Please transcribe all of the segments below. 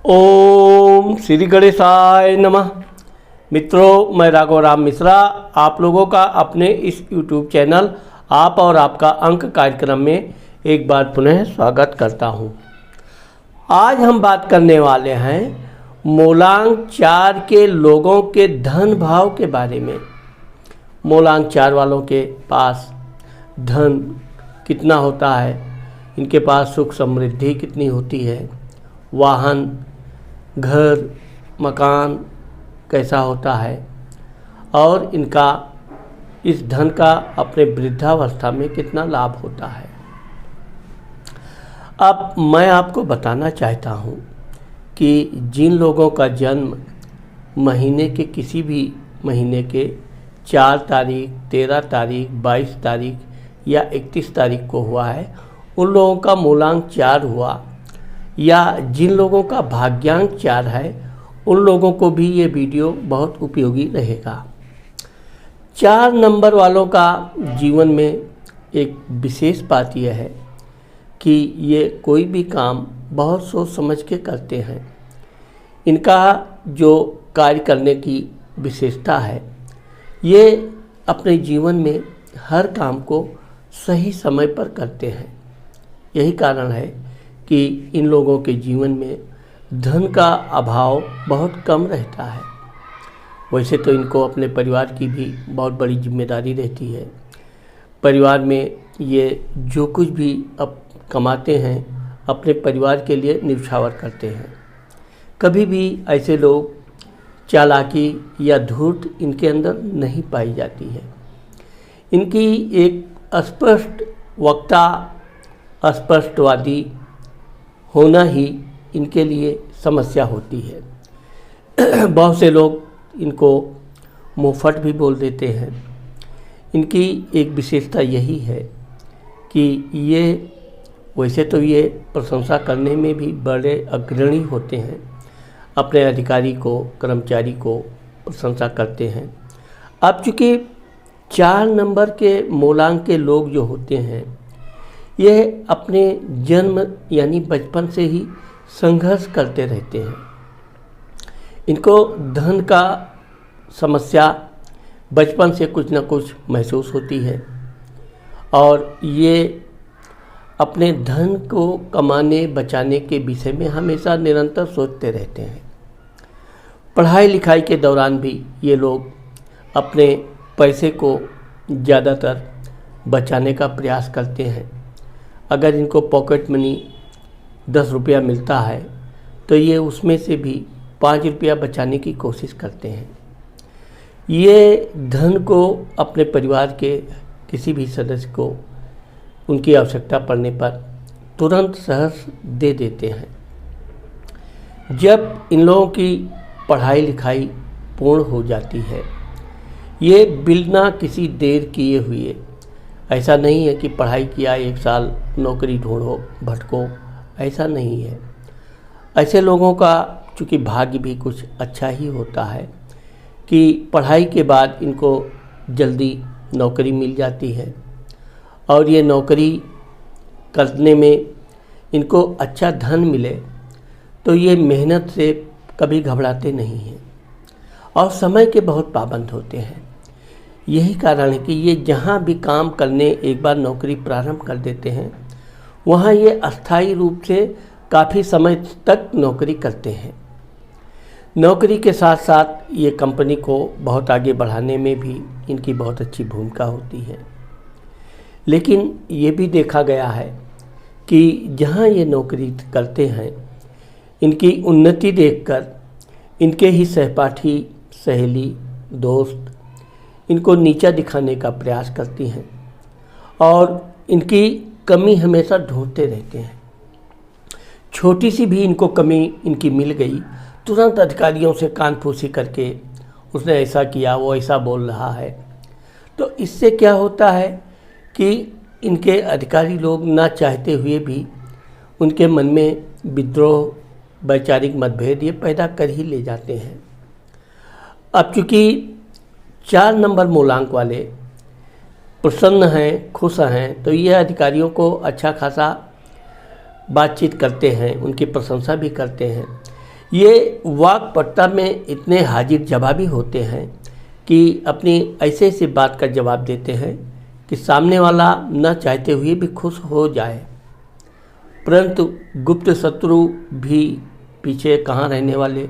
ओम श्री गणेशाय नमः। मित्रों, मैं राघव राम मिश्रा आप लोगों का अपने इस YouTube चैनल आप और आपका अंक कार्यक्रम में एक बार पुनः स्वागत करता हूं। आज हम बात करने वाले हैं मूलांक 4 के लोगों के धन भाव के बारे में। मूलांक 4 वालों के पास धन कितना होता है, इनके पास सुख समृद्धि कितनी होती है, वाहन, घर, मकान कैसा होता है और इनका इस धन का अपने वृद्धावस्था में कितना लाभ होता है। अब मैं आपको बताना चाहता हूँ कि जिन लोगों का जन्म महीने के किसी भी महीने के 4 तारीख, 13 तारीख, 22 तारीख या 31 तारीख को हुआ है, उन लोगों का मूलांक 4 हुआ, या जिन लोगों का भाग्यांक 4 है उन लोगों को भी ये वीडियो बहुत उपयोगी रहेगा। 4 नंबर वालों का जीवन में एक विशेष बात यह है कि ये कोई भी काम बहुत सोच समझ के करते हैं। इनका जो कार्य करने की विशेषता है, ये अपने जीवन में हर काम को सही समय पर करते हैं। यही कारण है कि इन लोगों के जीवन में धन का अभाव बहुत कम रहता है। वैसे तो इनको अपने परिवार की भी बहुत बड़ी जिम्मेदारी रहती है। परिवार में ये जो कुछ भी अब कमाते हैं अपने परिवार के लिए न्यौछावर करते हैं। कभी भी ऐसे लोग चालाकी या धूर्त इनके अंदर नहीं पाई जाती है। इनकी एक स्पष्ट वक्ता, स्पष्टवादी होना ही इनके लिए समस्या होती है। बहुत से लोग इनको मुंहफट भी बोल देते हैं। इनकी एक विशेषता यही है कि ये वैसे तो ये प्रशंसा करने में भी बड़े अग्रणी होते हैं, अपने अधिकारी को, कर्मचारी को प्रशंसा करते हैं। अब चूँकि 4 नंबर के मूलांक के लोग जो होते हैं, ये अपने जन्म यानी बचपन से ही संघर्ष करते रहते हैं। इनको धन का समस्या बचपन से कुछ न कुछ महसूस होती है और ये अपने धन को कमाने बचाने के विषय में हमेशा निरंतर सोचते रहते हैं। पढ़ाई लिखाई के दौरान भी ये लोग अपने पैसे को ज़्यादातर बचाने का प्रयास करते हैं। अगर इनको पॉकेट मनी 10 रुपया मिलता है तो ये उसमें से भी 5 रुपया बचाने की कोशिश करते हैं। ये धन को अपने परिवार के किसी भी सदस्य को उनकी आवश्यकता पड़ने पर तुरंत सहर्ष दे देते हैं। जब इन लोगों की पढ़ाई लिखाई पूर्ण हो जाती है, ये बिना किसी देर किए हुए, ऐसा नहीं है कि पढ़ाई किया 1 साल नौकरी ढूंढो भटको, ऐसा नहीं है। ऐसे लोगों का चूँकि भाग्य भी कुछ अच्छा ही होता है कि पढ़ाई के बाद इनको जल्दी नौकरी मिल जाती है और ये नौकरी करने में इनको अच्छा धन मिले तो ये मेहनत से कभी घबराते नहीं हैं और समय के बहुत पाबंद होते हैं। यही कारण है कि ये जहाँ भी काम करने एक बार नौकरी प्रारंभ कर देते हैं, वहाँ ये अस्थायी रूप से काफ़ी समय तक नौकरी करते हैं। नौकरी के साथ साथ ये कंपनी को बहुत आगे बढ़ाने में भी इनकी बहुत अच्छी भूमिका होती है। लेकिन ये भी देखा गया है कि जहाँ ये नौकरी करते हैं, इनकी उन्नति देखकर इनके ही सहपाठी, सहेली, दोस्त इनको नीचा दिखाने का प्रयास करती हैं और इनकी कमी हमेशा ढूंढते रहते हैं। छोटी सी भी इनको कमी इनकी मिल गई, तुरंत अधिकारियों से कानफूसी करके उसने ऐसा किया, वो ऐसा बोल रहा है। तो इससे क्या होता है कि इनके अधिकारी लोग ना चाहते हुए भी उनके मन में विद्रोह, वैचारिक मतभेद ये पैदा कर ही ले जाते हैं। अब चूँकि 4 नंबर मूलांक वाले प्रसन्न हैं, खुश हैं, तो ये अधिकारियों को अच्छा खासा बातचीत करते हैं, उनकी प्रशंसा भी करते हैं। ये वाक्पटुता में इतने हाजिर जवाबी होते हैं कि अपनी ऐसे ऐसे बात का जवाब देते हैं कि सामने वाला न चाहते हुए भी खुश हो जाए। परंतु गुप्त शत्रु भी पीछे कहाँ रहने वाले,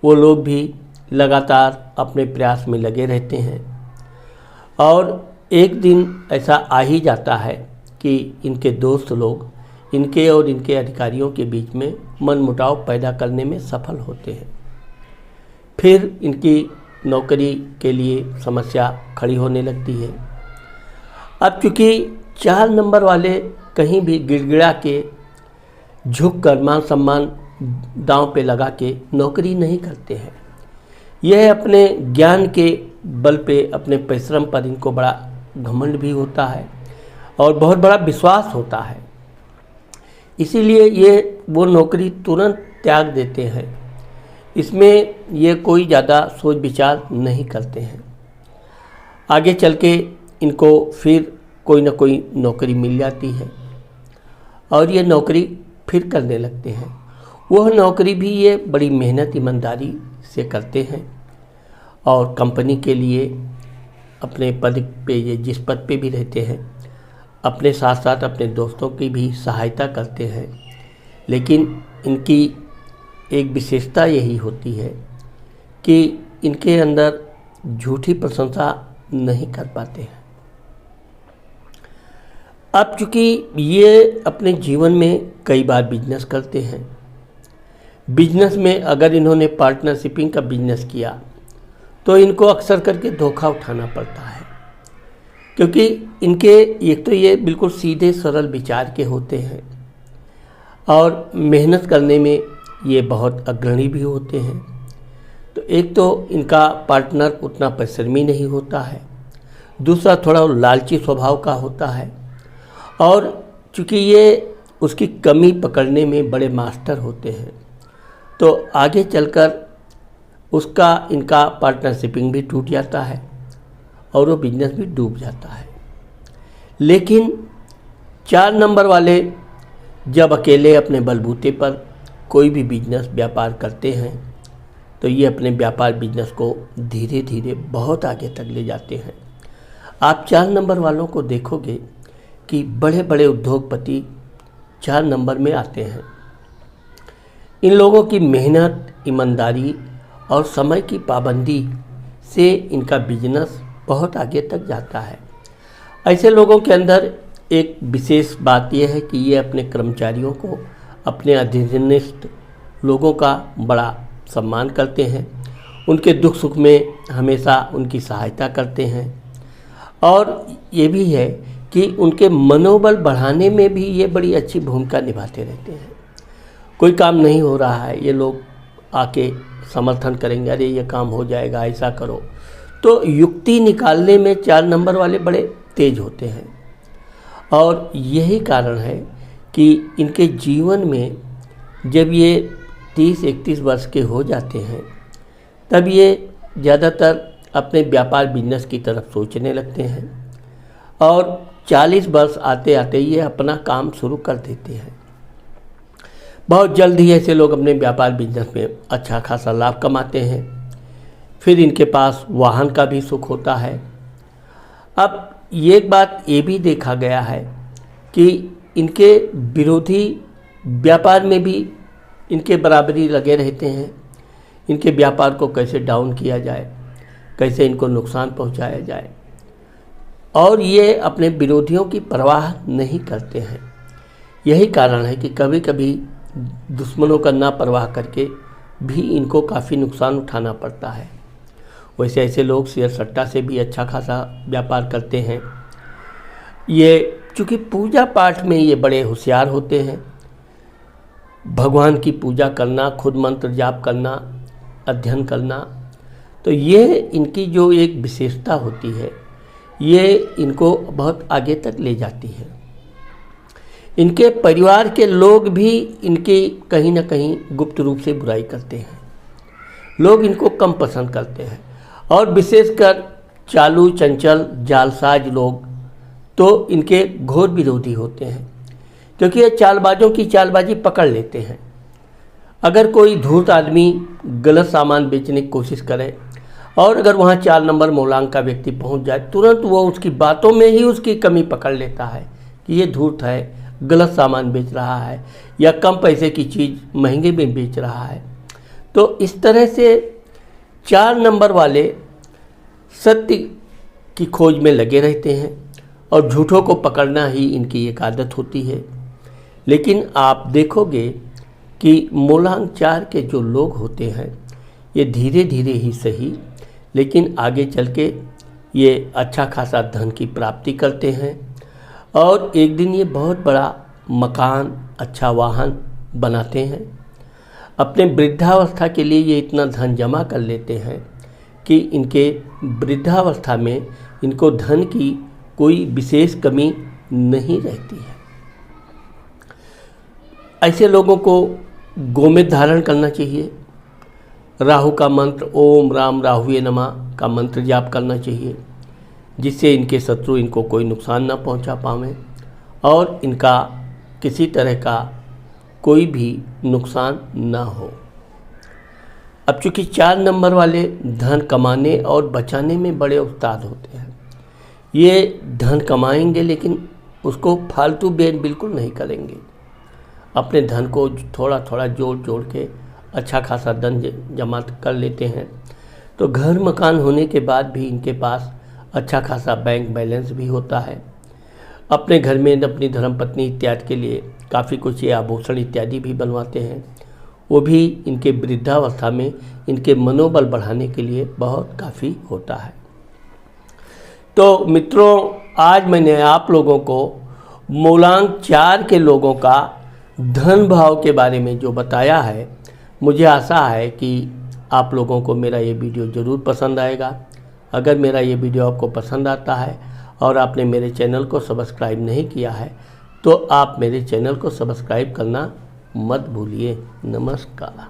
वो लोग भी लगातार अपने प्रयास में लगे रहते हैं। और एक दिन ऐसा आ ही जाता है कि इनके दोस्त लोग इनके और इनके अधिकारियों के बीच में मनमुटाव पैदा करने में सफल होते हैं। फिर इनकी नौकरी के लिए समस्या खड़ी होने लगती है। अब चूँकि 4 नंबर वाले कहीं भी गिड़गिड़ा के झुक कर मान सम्मान दांव पे लगा के नौकरी नहीं करते हैं। यह अपने ज्ञान के बल पे, अपने परिश्रम पर इनको बड़ा घमंड भी होता है और बहुत बड़ा विश्वास होता है। इसीलिए ये वो नौकरी तुरंत त्याग देते हैं। इसमें ये कोई ज़्यादा सोच विचार नहीं करते हैं। आगे चल के इनको फिर कोई ना कोई नौकरी मिल जाती है और ये नौकरी फिर करने लगते हैं। वह नौकरी भी ये बड़ी मेहनत ईमानदारी से करते हैं और कंपनी के लिए अपने पद पे, ये जिस पद पे भी रहते हैं, अपने साथ साथ अपने दोस्तों की भी सहायता करते हैं। लेकिन इनकी एक विशेषता यही होती है कि इनके अंदर झूठी प्रशंसा नहीं कर पाते हैं। अब चूँकि ये अपने जीवन में कई बार बिजनेस करते हैं, बिजनेस में अगर इन्होंने पार्टनरशिपिंग का बिजनेस किया तो इनको अक्सर करके धोखा उठाना पड़ता है, क्योंकि इनके एक तो ये बिल्कुल सीधे सरल विचार के होते हैं और मेहनत करने में ये बहुत अग्रणी भी होते हैं। तो एक तो इनका पार्टनर उतना परिश्रमी नहीं होता है, दूसरा थोड़ा लालची स्वभाव का होता है और चूँकि ये उसकी कमी पकड़ने में बड़े मास्टर होते हैं, तो आगे चलकर उसका इनका पार्टनरशिपिंग भी टूट जाता है और वो बिजनेस भी डूब जाता है। लेकिन 4 नंबर वाले जब अकेले अपने बलबूते पर कोई भी बिजनेस व्यापार करते हैं तो ये अपने व्यापार बिजनेस को धीरे धीरे बहुत आगे तक ले जाते हैं। आप 4 नंबर वालों को देखोगे कि बड़े बड़े उद्योगपति 4 नंबर में आते हैं। इन लोगों की मेहनत, ईमानदारी और समय की पाबंदी से इनका बिजनेस बहुत आगे तक जाता है। ऐसे लोगों के अंदर एक विशेष बात यह है कि ये अपने कर्मचारियों को, अपने अधीनस्थ लोगों का बड़ा सम्मान करते हैं, उनके दुख सुख में हमेशा उनकी सहायता करते हैं और ये भी है कि उनके मनोबल बढ़ाने में भी ये बड़ी अच्छी भूमिका निभाते रहते हैं। कोई काम नहीं हो रहा है, ये लोग आके समर्थन करेंगे, अरे ये काम हो जाएगा, ऐसा करो। तो युक्ति निकालने में 4 नंबर वाले बड़े तेज होते हैं और यही कारण है कि इनके जीवन में जब ये 30-31 वर्ष के हो जाते हैं तब ये ज़्यादातर अपने व्यापार बिजनेस की तरफ सोचने लगते हैं और 40 वर्ष आते आते ये अपना काम शुरू कर देते हैं। बहुत जल्द ही ऐसे लोग अपने व्यापार बिजनेस में अच्छा खासा लाभ कमाते हैं। फिर इनके पास वाहन का भी सुख होता है। अब ये एक बात ये भी देखा गया है कि इनके विरोधी व्यापार में भी इनके बराबरी लगे रहते हैं। इनके व्यापार को कैसे डाउन किया जाए, कैसे इनको नुकसान पहुंचाया जाए, और ये अपने विरोधियों की परवाह नहीं करते हैं। यही कारण है कि कभी कभी दुश्मनों का ना परवाह करके भी इनको काफ़ी नुकसान उठाना पड़ता है। वैसे ऐसे लोग शेयर सट्टा से भी अच्छा खासा व्यापार करते हैं। ये चूँकि पूजा पाठ में ये बड़े होशियार होते हैं, भगवान की पूजा करना, खुद मंत्र जाप करना, अध्ययन करना, तो ये इनकी जो एक विशेषता होती है ये इनको बहुत आगे तक ले जाती है। इनके परिवार के लोग भी इनकी कहीं ना कहीं गुप्त रूप से बुराई करते हैं। लोग इनको कम पसंद करते हैं और विशेषकर चालू, चंचल, जालसाज लोग तो इनके घोर विरोधी होते हैं, क्योंकि ये चालबाजों की चालबाजी पकड़ लेते हैं अगर कोई धूर्त आदमी गलत सामान बेचने की कोशिश करे और अगर वहाँ 4 नंबर मूलांक का व्यक्ति पहुँच जाए, तुरंत वो उसकी बातों में ही उसकी कमी पकड़ लेता है कि ये धूर्त है, गलत सामान बेच रहा है या कम पैसे की चीज़ महंगे में बेच रहा है। तो इस तरह से 4 नंबर वाले सत्य की खोज में लगे रहते हैं और झूठों को पकड़ना ही इनकी एक आदत होती है। लेकिन आप देखोगे कि मूलांक 4 के जो लोग होते हैं ये धीरे धीरे ही सही, लेकिन आगे चल के ये अच्छा खासा धन की प्राप्ति करते हैं और एक दिन ये बहुत बड़ा मकान, अच्छा वाहन बनाते हैं। अपने वृद्धावस्था के लिए ये इतना धन जमा कर लेते हैं कि इनके वृद्धावस्था में इनको धन की कोई विशेष कमी नहीं रहती है। ऐसे लोगों को गोमेद धारण करना चाहिए। राहु का मंत्र ओम राम राहुवे नमः का मंत्र जाप करना चाहिए, जिससे इनके शत्रु इनको कोई नुकसान ना पहुंचा पावें और इनका किसी तरह का कोई भी नुकसान ना हो। अब चूँकि 4 नंबर वाले धन कमाने और बचाने में बड़े उस्ताद होते हैं, ये धन कमाएंगे लेकिन उसको फालतू बिल्कुल नहीं करेंगे। अपने धन को थोड़ा थोड़ा जोड़ जोड़ के अच्छा खासा धन जमा कर लेते हैं। तो घर मकान होने के बाद भी इनके पास अच्छा खासा बैंक बैलेंस भी होता है। अपने घर में अपनी धर्मपत्नी इत्यादि के लिए काफ़ी कुछ ये आभूषण इत्यादि भी बनवाते हैं। वो भी इनके वृद्धावस्था में इनके मनोबल बढ़ाने के लिए बहुत काफ़ी होता है। तो मित्रों, आज मैंने आप लोगों को मूलांक 4 के लोगों का धन भाव के बारे में जो बताया है, मुझे आशा है कि आप लोगों को मेरा ये वीडियो ज़रूर पसंद आएगा। अगर मेरा ये वीडियो आपको पसंद आता है और आपने मेरे चैनल को सब्सक्राइब नहीं किया है तो आप मेरे चैनल को सब्सक्राइब करना मत भूलिए। नमस्कार।